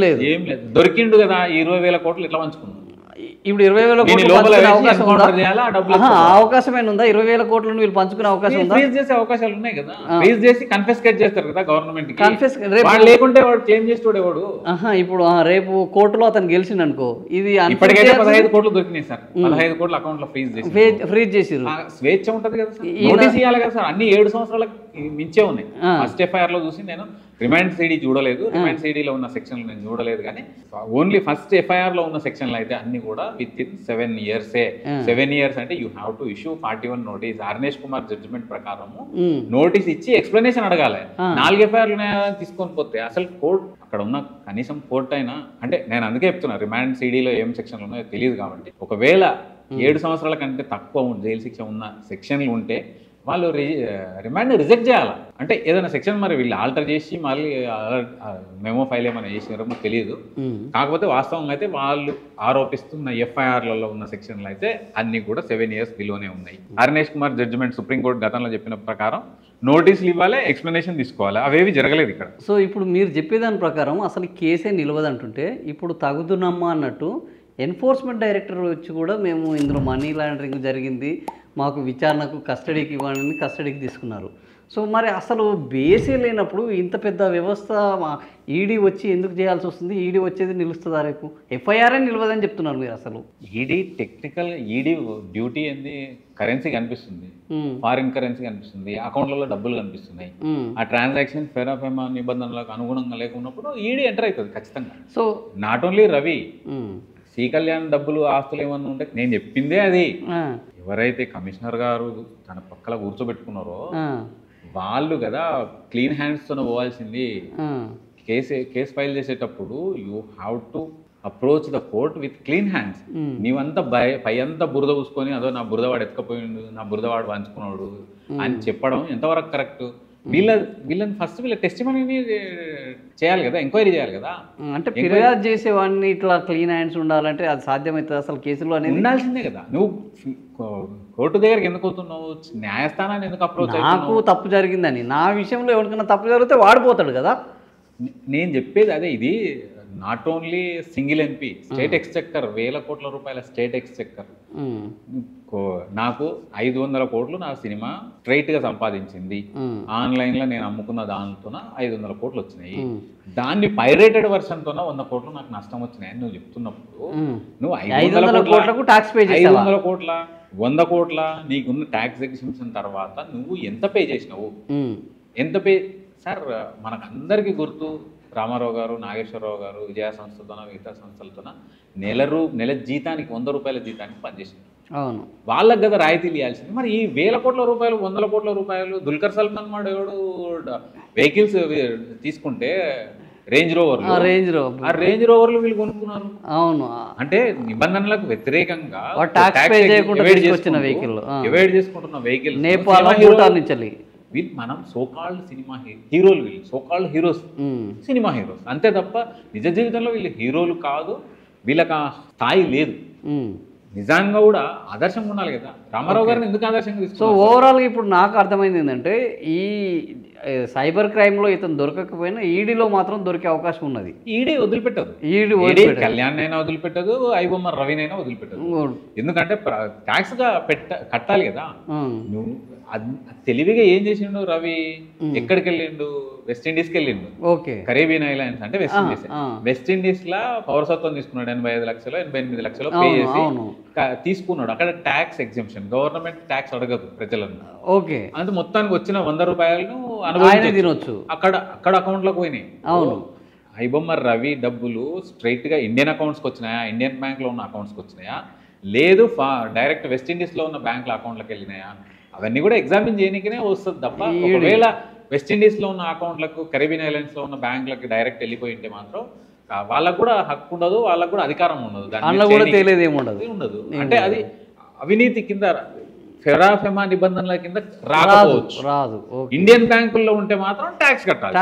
లేదు. దొరికిండు కదా 20,000 కోట్లు ఇట్లా పంచుకున్నాం. ఇప్పుడు 20,000 కోట్లు అవకాశం ఏముందా? 20,000 కోట్లను వీళ్ళు పంచుకునే అవకాశం ఉందా? ఫ్రీజ్ చేసే అవకాశాలు ఉన్నాయి కదా, ఫ్రీజ్ చేసి కన్ఫిస్కేట్ చేస్తారు కదా గవర్నమెంట్ కి. లేకుంటే వాడు క్లెయిమ్ చేస్తాడు ఎవడు. ఇప్పుడు రేపు కోర్టులో అతను గెలిచింది అనుకో, ఇది ఇప్పటికైతే 15 కోట్లు దొరికినాయి సార్, 15 కోట్లు అకౌంట్ లో ఫ్రీజ్ చేసిరు. స్వేచ్ఛ ఉంటది కదా సార్, నోటీస్ ఇవ్వాలి కదా సార్. అన్ని 7 సంవత్సరాలకు మించే ఉన్నాయి. ఫస్ట్ ఎఫ్ఐఆర్ లో చూసి నేను రిమాండ్ సిడీ చూడలేదు, రిమాండ్ సిడీలో ఉన్న సెక్షన్లు నేను చూడలేదు, కానీ ఓన్లీ ఫస్ట్ ఎఫ్ఐఆర్ లో ఉన్న సెక్షన్లు అయితే అన్ని కూడా విత్ ఇన్ 7 years. 7 years అంటే you have to issue 41 notice. Arnesh Kumar judgement ప్రకారము నోటీస్ ఇచ్చి ఎక్స్ప్లెనేషన్ అడగాలి. 4 ఎఫ్ఐఆర్లు తీసుకొని పోతే అసలు కోర్టు అక్కడ ఉన్న కనీసం కోర్టు అయినా, అంటే నేను అందుకే చెప్తున్నా రిమాండ్ సిడీలో ఏం సెక్షన్లు ఉన్నాయో తెలియదు కాబట్టి, ఒకవేళ 7 సంవత్సరాల కంటే తక్కువ జైలు శిక్ష ఉన్న సెక్షన్లు ఉంటే వాళ్ళు రిమాండ్ రిజెక్ట్ చేయాలి. అంటే ఏదైనా సెక్షన్ మరి వీళ్ళు ఆల్టర్ చేసి మళ్ళీ మెమో ఫైల్ ఏమైనా చేసినారో మాకు తెలియదు. కాకపోతే వాస్తవంగా అయితే వాళ్ళు ఆరోపిస్తున్న ఎఫ్ఐఆర్లలో ఉన్న సెక్షన్లు అయితే అన్ని కూడా 7 years బిలోనే ఉన్నాయి. హరినేష్ కుమార్ జడ్జిమెంట్ సుప్రీంకోర్టు గతంలో చెప్పిన ప్రకారం నోటీసులు ఇవ్వాలి, ఎక్స్ప్లెనేషన్ తీసుకోవాలి. అవేవి జరగలేదు ఇక్కడ. సో ఇప్పుడు మీరు చెప్పేదాని ప్రకారం అసలు కేసే నిలవదంటుంటే ఇప్పుడు తగుదునమ్మా అన్నట్టు ఎన్ఫోర్స్మెంట్ డైరెక్టర్ వచ్చి కూడా మేము ఇందులో మనీ లాండరింగ్ జరిగింది, మాకు విచారణకు కస్టడీకి ఇవ్వాలని కస్టడీకి తీసుకున్నారు. సో మరి అసలు బేసే లేనప్పుడు ఇంత పెద్ద వ్యవస్థ ఈడీ వచ్చి ఎందుకు చేయాల్సి వస్తుంది? ఈడీ వచ్చేది నిలుస్తుందా రేపు? ఎఫ్ఐఆర్ఏ నిలవదని చెప్తున్నారు మీరు. అసలు ఈడీ టెక్నికల్ ఈడీ డ్యూటీ ఏంది? కరెన్సీ కనిపిస్తుంది, ఫారిన్ కరెన్సీ కనిపిస్తుంది, అకౌంట్లలో డబ్బులు కనిపిస్తున్నాయి. ఆ ట్రాన్సాక్షన్ ఫెరాఫెమా నిబంధనలకు అనుగుణంగా లేకున్నప్పుడు ఈడీ ఎంటర్ అవుతుంది ఖచ్చితంగా. So not only Ravi, C Kalyan డబ్బులు ఆస్తులు ఏమన్నా ఉంటే నేను చెప్పిందే అది. ఎవరైతే కమిషనర్ గారు తన పక్కల కూర్చోబెట్టుకున్నారో వాళ్ళు కదా క్లీన్ హ్యాండ్స్తో పోవాల్సింది. కేసు ఫైల్ చేసేటప్పుడు you have to approach the court with clean hands. నీవంతా పై అంతా బురద పూసుకొని అదో నా బురదవాడు ఎత్తుకపోయిండు, నా బురదవాడు పంచుకున్నాడు అని చెప్పడం ఎంతవరకు కరెక్ట్? వీళ్ళని ఫస్ట్ వీళ్ళ టెస్టిమనీని చేయాలి కదా, ఎంక్వైరీ చేయాలి కదా. అంటే ఫిర్యాదు చేసేవాడిని ఇట్లా క్లీన్ హ్యాండ్స్ ఉండాలంటే అది సాధ్యమవుతుంది అసలు కేసులో అనేది? ఉండాల్సిందే కదా. నువ్వు కోర్టు దగ్గరికి ఎందుకు అవుతున్నావు? న్యాయస్థానాన్ని ఎందుకు అప్రోచ్? నాకు తప్పు జరిగిందని, నా విషయంలో ఎవరికైనా తప్పు జరిగితే వాడిపోతాడు కదా. నేను చెప్పేది అదే. ఇది not only single MP, state exchequer, 1000 కోట్ల రూపాయల స్టేట్ ఎక్స్చెక్కర్. నాకు 500 కోట్లు నా సినిమా స్ట్రైట్గా సంపాదించింది. ఆన్లైన్లో నేను అమ్ముకున్న దానితోన 500 కోట్లు వచ్చినాయి. దాన్ని పైరేటెడ్ వర్షన్తోన 100 కోట్లు నాకు నష్టం వచ్చినాయని నువ్వు చెప్తున్నప్పుడు నువ్వు 500 కోట్లకు ట్యాక్స్ పే చేసావు. 500 కోట్ల 100 కోట్ల నీకున్న ట్యాక్స్ ఎగ్జిబిషన్ తర్వాత నువ్వు ఎంత పే చేసినావు? ఎంత పే? సార్ మనకు అందరికీ గుర్తు, రామారావు గారు, నాగేశ్వరరావు గారు విజయ సంస్థతోన మిగతా సంస్థలతోన నెల జీతానికి 100 రూపాయల జీతానికి పనిచేసింది. అవును, వాళ్ళకి కదా రాయితీలు ఇవ్వాల్సింది. మరి ఈ 1000 కోట్ల రూపాయలు 100 కోట్ల రూపాయలు దుల్కర్ సల్మాన్ వాడు వెహికల్స్ తీసుకుంటే రేంజ్ రోవర్లు, ఆ రేంజ్ రోవర్లు వీళ్ళు కొనుక్కున్నారు. అవును, అంటే నిబంధనలకు వ్యతిరేకంగా ఎవాయిడ్ చేసుకుంటున్న వెహికల్ నేపాల్ భూటాన్ నుంచి మనం సోకాల్డ్ సినిమా హీరోలు, వీళ్ళు సోకాల్డ్ హీరోస్, సినిమా హీరోస్ అంతే తప్ప నిజ జీవితంలో వీళ్ళు హీరోలు కాదు. వీళ్ళకి ఆ స్థాయి లేదు. నిజంగా కూడా ఆదర్శంగా ఉండాలి కదా. రామారావు గారిని ఎందుకు ఆదర్శంగా తీసుకున్నారు? సో ఓవరాల్గా ఇప్పుడు నాకు అర్థమైంది ఏంటంటే ఈ సైబర్ క్రైమ్లో ఇతను దొరకకపోయినా ఈడీలో మాత్రం దొరికే అవకాశం ఉన్నది. ఈడీ వదిలిపెట్టదు. కళ్యాణ్ అయినా వదిలిపెట్టదు, ఐబొమ్మ రవినైనా వదిలిపెట్టదు. ఎందుకంటే ట్యాక్స్గా కట్టాలి కదా. నువ్వు తెలివిగా ఏం చేసిండు రవి? ఎక్కడికి వెళ్ళిండు? వెస్టిండీస్కి వెళ్ళిండు. ఓకే, కరేబియన్ ఐలాండ్స్ అంటే వెస్టిండీస్. వెస్టిండీస్ లా పౌరసత్వం తీసుకున్నాడు. 85 లక్షలు 88 లక్షలు పే చేసి తీసుకున్నాడు. అక్కడ ట్యాక్స్ ఎగ్జంప్షన్, గవర్నమెంట్ ట్యాక్స్ అడగదు ప్రజలను. ఓకే, అంటే మొత్తానికి వచ్చిన 100 రూపాయలను అనుభవించవచ్చు. అక్కడ అకౌంట్ లోకి పోయినాయి. అవును, ఐబొమ్మ రవి డబ్బులు స్ట్రైట్ గా ఇండియన్ అకౌంట్స్కి వచ్చినాయా, ఇండియన్ బ్యాంక్ లో ఉన్న అకౌంట్స్కి వచ్చినాయా, లేదు డైరెక్ట్ వెస్టిండీస్ లో ఉన్న బ్యాంకుల అకౌంట్లకు వెళ్ళినాయా, అవన్నీ కూడా ఎగ్జామిన్ చేయడానికినే వస్తుంది తప్ప ఒకవేళ వెస్టిండీస్లో ఉన్న అకౌంట్లకు, కరేబియన్ ఐలాండ్స్లో ఉన్న బ్యాంకులకు డైరెక్ట్ వెళ్ళిపోయి ఉంటే మాత్రం వాళ్ళకు కూడా హక్కు ఉండదు, వాళ్ళకు కూడా అధికారం ఉండదు, ఉండదు. అంటే అది అవినీతి కింద, ఫెరాఫెమా నిబంధనల కింద రాదు. ఇండియన్ బ్యాంకుల్లో ఉంటే మాత్రం ట్యాక్స్ కట్టాలి.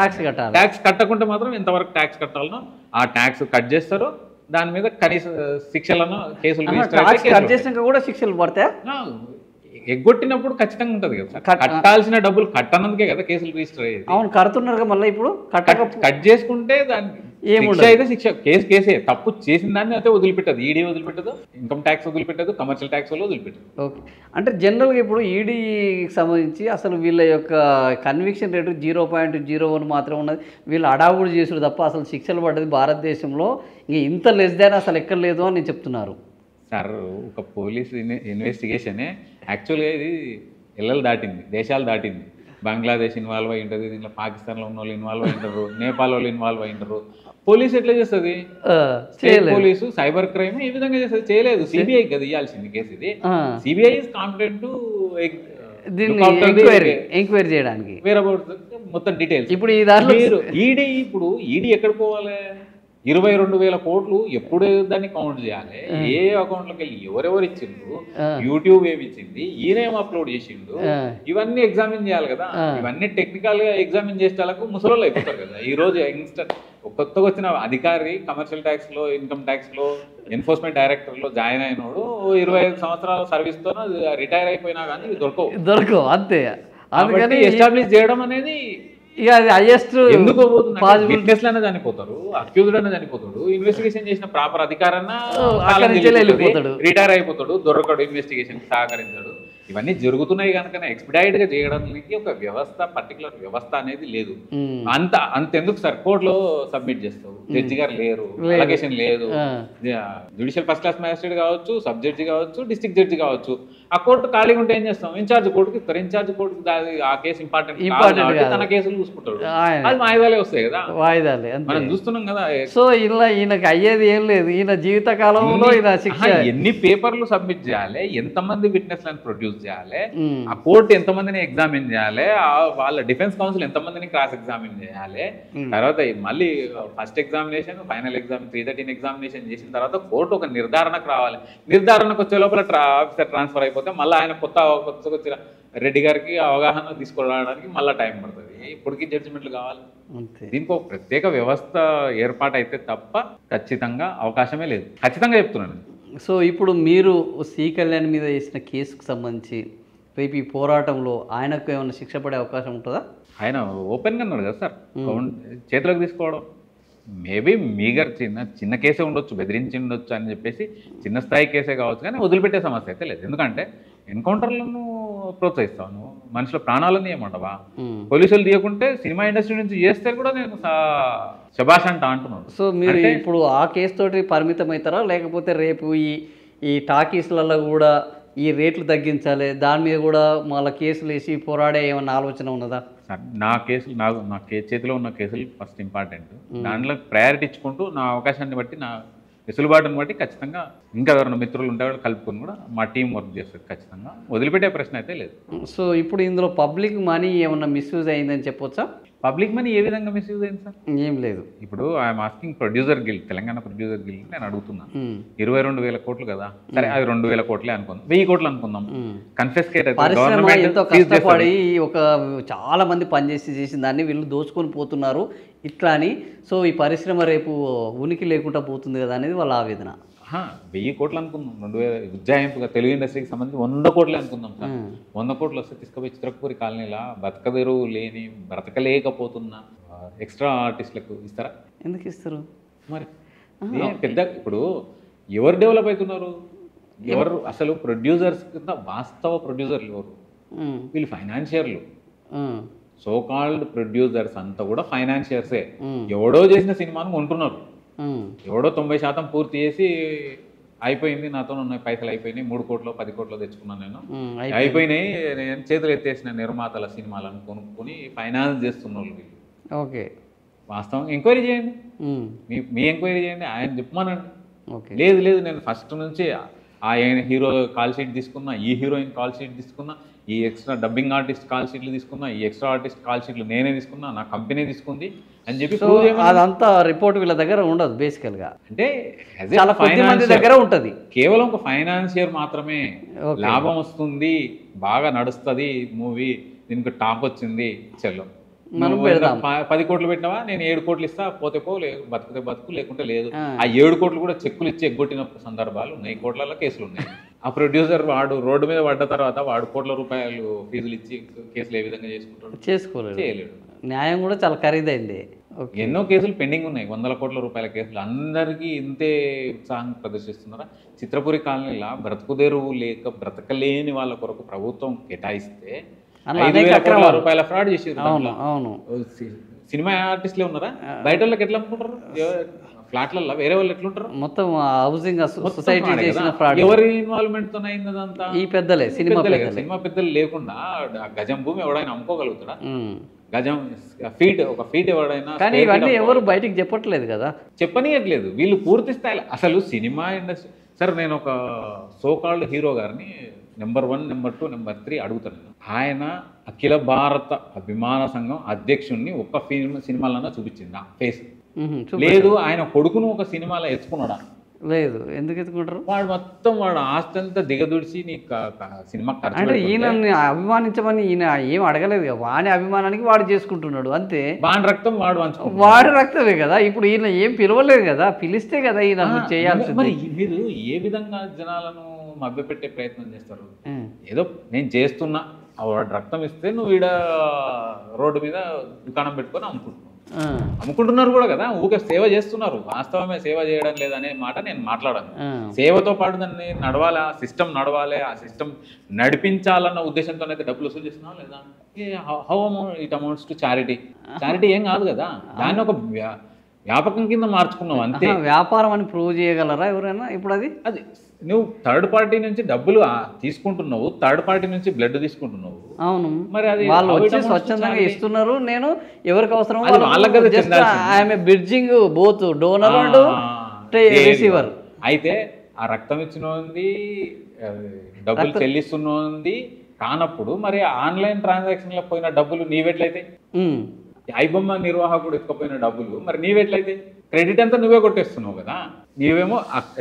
ట్యాక్స్ కట్టకుంటే మాత్రం ఎంతవరకు ట్యాక్స్ కట్టాలనో ఆ ట్యాక్స్ కట్ చేస్తారు. దాని మీద కనీస శిక్షలను, కేసులు కూడా శిక్షలు పడతాయి. ఎగ్గొట్టినప్పుడు ఖచ్చితంగా ఉంటుంది కదా. కట్టాల్సిన డబ్బులు కట్టనందుకే కదా కేసులు రిజిస్టర్ అయ్యేది. అవును, కడుతున్నారు మళ్ళీ. ఇప్పుడు కట్ చేసుకుంటే దానికి శిక్ష అయితే శిక్ష, కేసే. తప్పు చేసిన దాన్ని అయితే వదిలిపెట్టదు. ఈడీ వదిలిపెట్టదు, ఇన్కమ్ ట్యాక్స్ వదిలిపెట్టదు, కమర్షియల్ ట్యాక్స్ వల్ల వదిలిపెట్టదు. ఓకే, అంటే జనరల్గా ఇప్పుడు ఈడీకి సంబంధించి అసలు వీళ్ళ యొక్క కన్విక్షన్ రేటు 0.01 మాత్రం ఉన్నది. వీళ్ళు అడావుడు చేసుడు తప్ప అసలు శిక్షలు పడ్డది భారతదేశంలో ఇంత లెస్ దాన్ అసలు ఎక్కడ లేదు అని చెప్తున్నారు. సార్, ఒక పోలీస్ ఇన్వెస్టిగేషనే యాక్చువల్గా ఇది ఇళ్ళలు దాటింది, దేశాలు దాటింది. బంగ్లాదేశ్ ఇన్వాల్వ్ అయి ఉంటుంది, దీంట్లో పాకిస్తాన్లో ఉన్న వాళ్ళు ఇన్వాల్వ్ అయి ఉంటారు, నేపాల్ వాళ్ళు ఇన్వాల్వ్ అయి ఉంటారు. పోలీసు ఎట్లా చేస్తుంది? స్టేట్ పోలీసు సైబర్ క్రైమ్ ఏ విధంగా చేస్తుంది? చేయలేదు. సిబిఐ కదా ఇవ్వాల్సింది కేసు. ఇది CBI is competent to enquiry చేయడానికి వేరే మొత్తం డీటెయిల్స్. ఇప్పుడు ఈ దాంట్లో ఈడీ ఎక్కడ పోవాలి? 22,000 కోట్లు ఎప్పుడు దాన్ని కౌంట్ చేయాలి, ఏ అకౌంట్లోకి వెళ్ళి ఎవరెవరు ఇచ్చిండ్రు, యూట్యూబ్ ఏమి ఇచ్చింది, ఈయనేం అప్లోడ్ చేసిండు, ఇవన్నీ ఎగ్జామిన్ చేయాలి కదా. ఇవన్నీ టెక్నికల్ గా ఎగ్జామిన్ చేసే వాళ్ళకు ముసలోళ్ళు అయిపోతారు కదా. ఈ రోజు యంగ్స్టర్ కొత్తగా వచ్చిన అధికారి కమర్షియల్ ట్యాక్స్ లో, ఇన్కమ్ ట్యాక్స్ లో, ఎన్ఫోర్స్మెంట్ డైరెక్టర్ లో జాయిన్ అయినోడు 25 సంవత్సరాల సర్వీస్ తో రిటైర్ అయిపోయినా కానీ దొరకవు అంతే. అందుకని ఎస్టాబ్లిష్ చేయడం అనేది ఇక అది హైయెస్ట్ ఎందుకు విట్నెస్ లైనా చనిపోతారు, అక్యూజ్డ్ అయినా చనిపోతాడు, ఇన్వెస్టిగేషన్ చేసిన ప్రాపర్ అధికారన్నా రిటైర్ అయిపోతాడు, దొరకడు, ఇన్వెస్టిగేషన్ సహకరించాడు. ఇవన్నీ జరుగుతున్నాయి కనుక ఎక్స్పిడైట్ గా చేయడానికి ఒక వ్యవస్థ, పర్టికులర్ వ్యవస్థ అనేది లేదు. అంతెందుకు సార్ కోర్టులో సబ్మిట్ చేస్తావు, జడ్జి గారు లేరు, అలగేషన్ లేదు, జ్యుడిషియల్ ఫస్ట్ క్లాస్ మ్యాజిస్ట్రేట్ కావచ్చు, సబ్ జడ్జి కావచ్చు, డిస్ట్రిక్ట్ జడ్జి కావచ్చు, ఆ కోర్టు ఖాళీగా ఉంటే ఏం చేస్తాం, ఇన్ఛార్జ్ కోర్టుకి ఇస్తారు. ఇన్ఛార్జ్ కోర్టుకి ఆ కేసు ఇంపార్టెంట్ తన కేసులు చూసుకుంటాడు, అది వాయిదాలే వస్తాయి కదా, వాయిదాలే మనం చూస్తున్నాం కదా. సో ఇలా ఈయనకి అయ్యేది ఏం లేదు, ఈయన జీవిత కాలంలో శిక్ష. ఎన్ని పేపర్లు సబ్మిట్ చేయాలి, ఎంతమంది విట్నెస్ లను ప్రొడ్యూస్ చేయాలి, ఆ కోర్టు ఎంతమందిని ఎగ్జామిన్ చేయాలి, వాళ్ళ డిఫెన్స్ కౌన్సిల్ ఎంతమందిని క్రాస్ ఎగ్జామిన్ చేయాలి, తర్వాత మళ్ళీ first examination, final exam 313 examination చేసిన తర్వాత కోర్టు ఒక నిర్ధారణకు రావాలి. నిర్ధారణకు వచ్చే లోపల ఆఫీసర్ ట్రాన్స్ఫర్ అయిపోతే మళ్ళీ ఆయన కొత్తగా వచ్చిన రెడ్డి గారికి అవగాహన తీసుకురావడానికి మళ్ళీ టైం పడుతుంది. ఇప్పటికీ జడ్జిమెంట్లు కావాలి. దీనికి ఒక ప్రత్యేక వ్యవస్థ ఏర్పాటు అయితే తప్ప ఖచ్చితంగా అవకాశమే లేదు, ఖచ్చితంగా చెప్తున్నాను. సో ఇప్పుడు మీరు సి కళ్యాణ్ మీద చేసిన కేసుకు సంబంధించి రేపు ఈ పోరాటంలో ఆయనకు ఏమైనా శిక్ష పడే అవకాశం ఉంటుందా? ఆయన ఓపెన్గా అన్నాడు కదా సార్, చేతులకు తీసుకోవడం మేబీ మీగర్ చిన్న కేసే ఉండొచ్చు, బెదిరించి ఉండొచ్చు అని చెప్పేసి చిన్న స్థాయి కేసే కావచ్చు, కానీ వదిలిపెట్టే సమస్య అయితే లేదు. ఎందుకంటే ఎన్కౌంటర్లను ప్రోత్సహిస్తాను, మనుషుల ప్రాణాలను ఏమంటవా, పోలీసులు తీయకుంటే సినిమా ఇండస్ట్రీ నుంచి చేస్తే కూడా నేను శభాష్ అంటున్నాను. సో మీరు ఇప్పుడు ఆ కేసు తోటి పరిమితం అవుతారా, లేకపోతే రేపు ఈ టాకీస్లలో కూడా ఈ రేట్లు తగ్గించాలి, దాని మీద కూడా మళ్ళీ కేసులు వేసి పోరాడే ఏమన్నా ఆలోచన ఉన్నదా? సార్ నా కేసులు నా చేతిలో ఉన్న కేసులు ఫస్ట్ ఇంపార్టెంట్, దాంట్లో ప్రయారిటీ ఇచ్చుకుంటూ నా అవకాశాన్ని బట్టి, నా వెసులుబాటుని బట్టి ఖచ్చితంగా ఇంకా ఎవరైనా మిత్రులు ఉంటే వాళ్ళు కలుపుకొని కూడా మా టీం వర్క్ చేస్తుంది. ఖచ్చితంగా వదిలిపెట్టే ప్రశ్న అయితే లేదు. సో ఇప్పుడు ఇందులో పబ్లిక్ మనీ ఏమన్నా మిస్యూజ్ అయిందని చెప్పొచ్చా? పబ్లిక్ మనీ ఏ విధంగా మిస్యూజ్ అయింది సార్? ఏం లేదు. ఇప్పుడు I'm asking producer guild, Telangana producer guild నేను అడుగుతున్నా. 22,000 కోట్లు కదా, సరే అది 2,000 కోట్లే అనుకుందాం, 1000 కోట్లు అనుకుందాం. కన్ఫిస్కేట్ పరిశ్రమ ఎంతో కష్టపడి ఒక చాలా మంది పనిచేసి చేసిన దాన్ని వీళ్ళు దోచుకొని పోతున్నారు ఇట్లా అని. సో ఈ పరిశ్రమ రేపు ఉనికి లేకుండా పోతుంది కదా అనేది వాళ్ళ ఆవేదన. 1000 కోట్లు అనుకుందాం, 2000 ఉజ్జాయింపుగా తెలుగు ఇండస్ట్రీకి సంబంధించి 100 కోట్లే అనుకుందాం సార్. 100 కోట్లు వస్తే తీసుకుపోయి చిత్రకూరి కాలనీలా బతకదెరువు లేని, బ్రతకలేకపోతున్న ఎక్స్ట్రా ఆర్టిస్టులకు ఇస్తారా? ఎందుకు ఇస్తారు మరి? పెద్ద ఇప్పుడు ఎవరు డెవలప్ అవుతున్నారు, ఎవరు అసలు ప్రొడ్యూసర్స్ కింద వాస్తవ ప్రొడ్యూసర్లు ఎవరు? వీళ్ళు ఫైనాన్షియర్లు, సో కాల్డ్ ప్రొడ్యూసర్స్ అంతా కూడా ఫైనాన్షియర్సే. ఎవడో చేసిన సినిమాను కొంటున్నారు, ఎవడో 90% పూర్తి చేసి అయిపోయింది, నాతో ఉన్న పైసలు అయిపోయినాయి, 3 కోట్లు 10 కోట్లు తెచ్చుకున్నాను నేను, అయిపోయినాయి, నేను చేతులు ఎత్తేసిన నిర్మాతల సినిమాలను కొనుక్కొని ఫైనాన్స్ చేస్తున్న వాళ్ళు వీళ్ళు. ఓకే, వాస్తవం ఎంక్వైరీ చేయండి, మీ ఎంక్వైరీ చేయండి, ఆయన చెప్పమనండి. లేదు నేను ఫస్ట్ నుంచి ఆయన హీరో కాల్ షీట్ తీసుకున్నా, ఈ హీరోయిన్ కాల్ షీట్ తీసుకున్నా, ఈ ఎక్స్ట్రా డబ్బింగ్ ఆర్టిస్ట్ కాల్ షీట్లు తీసుకున్నా, ఈ ఎక్స్ట్రా ఆర్టిస్ట్ కాల్ షీట్లు నేనే తీసుకున్నా, నా కంపెనీ తీసుకుంది అని చెప్పి అదంతా రిపోర్ట్ వీళ్ళ దగ్గర ఉండదు బేసికల్గా. అంటే చాలా కొద్ది మంది దగ్గర ఉంటుంది, కేవలం ఒక ఫైనాన్షియర్ మాత్రమే. లాభం వస్తుంది, బాగా నడుస్తుంది మూవీ, దీనికి టాక్ వచ్చింది, చెల్లం 10 కోట్లు పెట్టినావా, నేను 7 కోట్లు ఇస్తా, పోతే పో, బతుకుతే బతుకు, లేకుంటే లేదు. ఆ 7 కోట్లు కూడా చెక్కులు ఇచ్చి ఎగ్గొట్టిన సందర్భాలు ఉన్నాయి, కోట్లలో కేసులు ఉన్నాయి. ఆ ప్రొడ్యూసర్ వాడు రోడ్డు మీద పడ్డ తర్వాత వాడు కోట్ల రూపాయలు ఫీజులు ఇచ్చి కేసులు ఏ విధంగా చేసుకుంటాడు? చేయలేడు. న్యాయం కూడా చాలా ఖరీదైంది. ఎన్నో కేసులు పెండింగ్ ఉన్నాయి, 100 కోట్ల రూపాయల కేసులు. అందరికీ ఇంతే ఉత్సాహం ప్రదర్శిస్తున్నారా? చిత్రపురి కాలనీలా బ్రతుకుదెరువు లేక బ్రతకలేని వాళ్ళ కొరకు ప్రభుత్వం కేటాయిస్తే 5,000 కోట్ల రూపాయల ఫ్రాడ్ చేసేది. సినిమా ఆర్టిస్టులే ఉన్నారా? బయట వాళ్ళకి ఎట్లా అమ్ముకుంటారు? ఫ్లాట్లలో వేరే వాళ్ళు ఎట్లుంటారు? మొత్తం హౌసింగ్ సొసైటీ చేసిన ఫ్రాడ్. ఎవరి ఇన్వాల్వ్మెంట్ తో అయిందంతా? ఈ పెద్దలే, సినిమా పెద్దలు లేకుండా గజం భూమి ఎవడైనా అమ్ముకోగలుగుతాడా? గజం ఒక ఫీట్ ఎవడైనా? కానీ ఇవన్నీ ఎవరు బయటికి చెప్పట్లేదు కదా, చెప్పనీయట్లేదు వీళ్ళు పూర్తి స్థాయిలో. అసలు సినిమా ఇండస్ట్రీ సార్, నేను ఒక సోకాల్డ్ హీరో గారిని నెంబర్ 1, నెంబర్ 2, నెంబర్ 3 అడుగుతాను. ఆయన అఖిల భారత అభిమాన సంఘం అధ్యక్షుడిని ఒక్క సినిమాలన్నా చూపించింది ఫేస్. లేదు ఆయన కొడుకును ఒక సినిమాలో ఎత్తుకున్నాడా? లేదు. ఎందుకు ఎత్తుకుంటారు? వాడు ఆస్తి అంతా దిగదుడిచి నీ సినిమా ఖర్చు అంటే ఈయనని అభిమానించమని ఈయన ఏం అడగలేదు కదా, వాని అభిమానానికి వాడు చేసుకుంటున్నాడు అంతే. వాడి రక్తం వాడు వాడి రక్తమే కదా. ఇప్పుడు ఈయన ఏం పిలవలేదు కదా, పిలిస్తే కదా ఈయన చేయాల్సింది. మరి మీరు ఏ విధంగా జనాలను మభ్యపెట్టే ప్రయత్నం చేస్తారు? ఏదో నేను చేస్తున్నా, వాడు రక్తం ఇస్తే నువ్వు ఈడ రోడ్డు మీద దుకాణం పెట్టుకొని అమ్ముకుంటున్నారు కూడా కదా. ఊకే సేవ చేస్తున్నారు. వాస్తవమే సేవ చేయడం లేదనే మాట నేను మాట్లాడాను. సేవతో పాటు దాన్ని నడవాలి, ఆ సిస్టమ్ నడవాలి, ఆ సిస్టమ్ నడిపించాలన్న ఉద్దేశంతో అయితే డబ్బులు వసూలు చేస్తున్నావు లేదా? How it amounts to charity. Charity ఏం కాదు కదా, దాన్ని ఒక వ్యాపకం కింద మార్చుకున్నావు అంతే. వ్యాపారం అని ప్రూవ్ చేయగలరా ఎవరైనా? ఇప్పుడు అది నువ్వు థర్డ్ పార్టీ నుంచి డబ్బులు తీసుకుంటున్నావు, థర్డ్ పార్టీ నుంచి బ్లడ్ తీసుకుంటున్నావు. అవును, మరి అది వాళ్ళు వచ్చి స్వచ్ఛందంగా ఇస్తున్నారు. నేను ఎవరికి అవసరం వాళ్ళకి bridging both donor and receiver. అయితే ఆ రక్తం ఇచ్చినోంది, డబ్బులు చెల్లిస్తున్నోంది కానప్పుడు మరి ఆన్లైన్ ట్రాన్సాక్షన్లకు పోయిన డబ్బులు నీవెట్లయితే? ఐబొమ్మ నిర్వాహకుడు ఎత్తుకపోయిన డబ్బులు మరి నీవెట్లయితే? క్రెడిట్ అంతా నువ్వే కొట్టేస్తున్నావు కదా. నీవేమో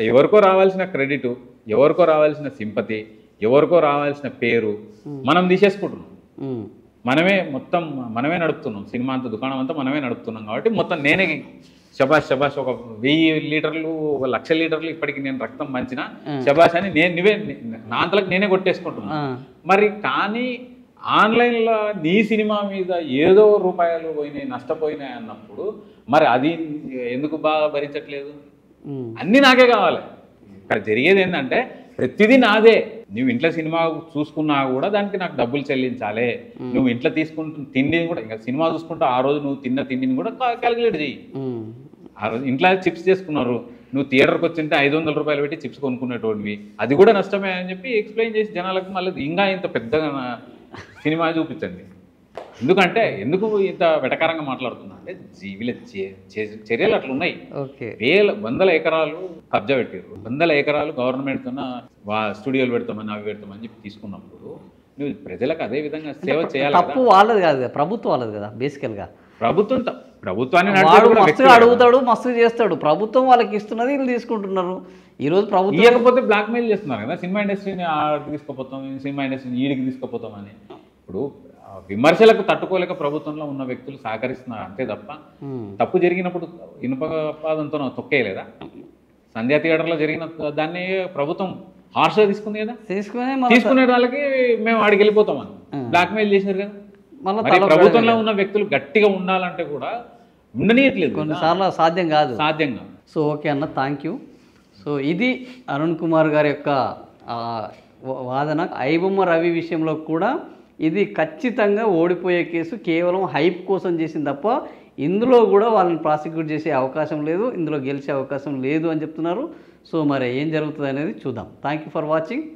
ఎవరికో రావాల్సిన క్రెడిట్, ఎవరికో రావాల్సిన సింపతి, ఎవరికో రావాల్సిన పేరు మనం తీసేసుకుంటున్నాం. మనమే నడుపుతున్నాం. సినిమా అంతా దుకాణం అంతా మనమే నడుపుతున్నాం కాబట్టి మొత్తం నేనే శబాష్ ఒక 1000 లీటర్లు 1,00,000 లీటర్లు ఇప్పటికి నేను రక్తం పంచిన శబాష్ అని నా అంతలకు నేనే కొట్టేసుకుంటున్నా. మరి కానీ ఆన్లైన్లో నీ సినిమా మీద ఏదో రూపాయలు పోయినాయి, నష్టపోయినాయి అన్నప్పుడు మరి అది ఎందుకు బాగా భరించట్లేదు? అన్నీ నాకే కావాలి. ఇక్కడ జరిగేది ఏంటంటే ప్రతిదీ నాదే. నువ్వు ఇంట్లో సినిమా చూసుకున్నా కూడా దానికి నాకు డబ్బులు చెల్లించాలి. నువ్వు ఇంట్లో తీసుకుంటున్న తిండిని కూడా, ఇంకా సినిమా చూసుకుంటూ ఆ రోజు నువ్వు తిన్న తిండిని కూడా క్యాలిక్యులేట్ చెయ్యి. ఆ రోజు ఇంట్లో చిప్స్ చేసుకున్నారు, నువ్వు థియేటర్కి వచ్చింటే 500 రూపాయలు పెట్టి చిప్స్ కొనుక్కునేటోడివి, అది కూడా నష్టమే అని చెప్పి ఎక్స్ప్లెయిన్ చేసి జనాలకు మళ్ళీ ఇంకా ఇంత పెద్దగా సినిమా చూపించండి. ఎందుకంటే ఎందుకు ఇంత వెటకారంగా మాట్లాడుతున్నా అంటే జీవిల చర్యలు అట్లా ఉన్నాయి. వందల ఎకరాలు కబ్జా పెట్టారు, 100 ఎకరాలు గవర్నమెంట్తో స్టూడియోలు పెడతామని అవి పెడతామని చెప్పి తీసుకున్నప్పుడు నువ్వు ప్రజలకు అదే విధంగా సేవ చేయాలి. తప్పు వాళ్ళది కాదు, ప్రభుత్వం వాళ్ళది కదా. బేసికల్గా ప్రభుత్వాన్ని మస్తుగా అడుగుతాడు, మస్తుగా చేస్తాడు. ప్రభుత్వం వాళ్ళకి ఇస్తున్నది, వీళ్ళు తీసుకుంటున్నారు. ఈరోజు ప్రభుత్వం ఇవ్వకపోతే బ్లాక్మెయిల్ చేస్తున్నారు కదా. సినిమా ఇండస్ట్రీని ఆడికి తీసుకుపోతాం, సినిమా ఇండస్ట్రీని ఈడికి తీసుకుపోతామని. ఇప్పుడు విమర్శలకు తట్టుకోలేక ప్రభుత్వంలో ఉన్న వ్యక్తులు సహకరిస్తున్నారు అంతే తప్ప, తప్పు జరిగినప్పుడు ఇనుపపాదంతో తొక్కేయలేదా? సంధ్యా థియేటర్లో జరిగిన దాన్ని ప్రభుత్వం హార్ష్గా తీసుకుంది కదా. తీసుకునే వాళ్ళకి మేము ఆడికి వెళ్ళిపోతామని బ్లాక్మెయిల్ చేసినారు కదా. మరి ప్రభుత్వంలో ఉన్న వ్యక్తులు గట్టిగా ఉండాలంటే కూడా ఉండనీయట్లేదు, కొన్నిసార్లు సాధ్యం కాదు. సో ఓకే అన్న, థ్యాంక్ యూ. సో ఇది అరుణ్ కుమార్ గారి యొక్క వాదన. ఐబొమ్మ రవి విషయంలో కూడా ఇది ఖచ్చితంగా ఓడిపోయే కేసు, కేవలం హైప్ కోసం చేసింది తప్ప ఇందులో కూడా వాళ్ళని ప్రాసిక్యూట్ చేసే అవకాశం లేదు, ఇందులో గెలిచే అవకాశం లేదు అని చెప్తున్నారు. సో మరి ఏం జరుగుతుంది అనేది చూద్దాం. Thank you for watching.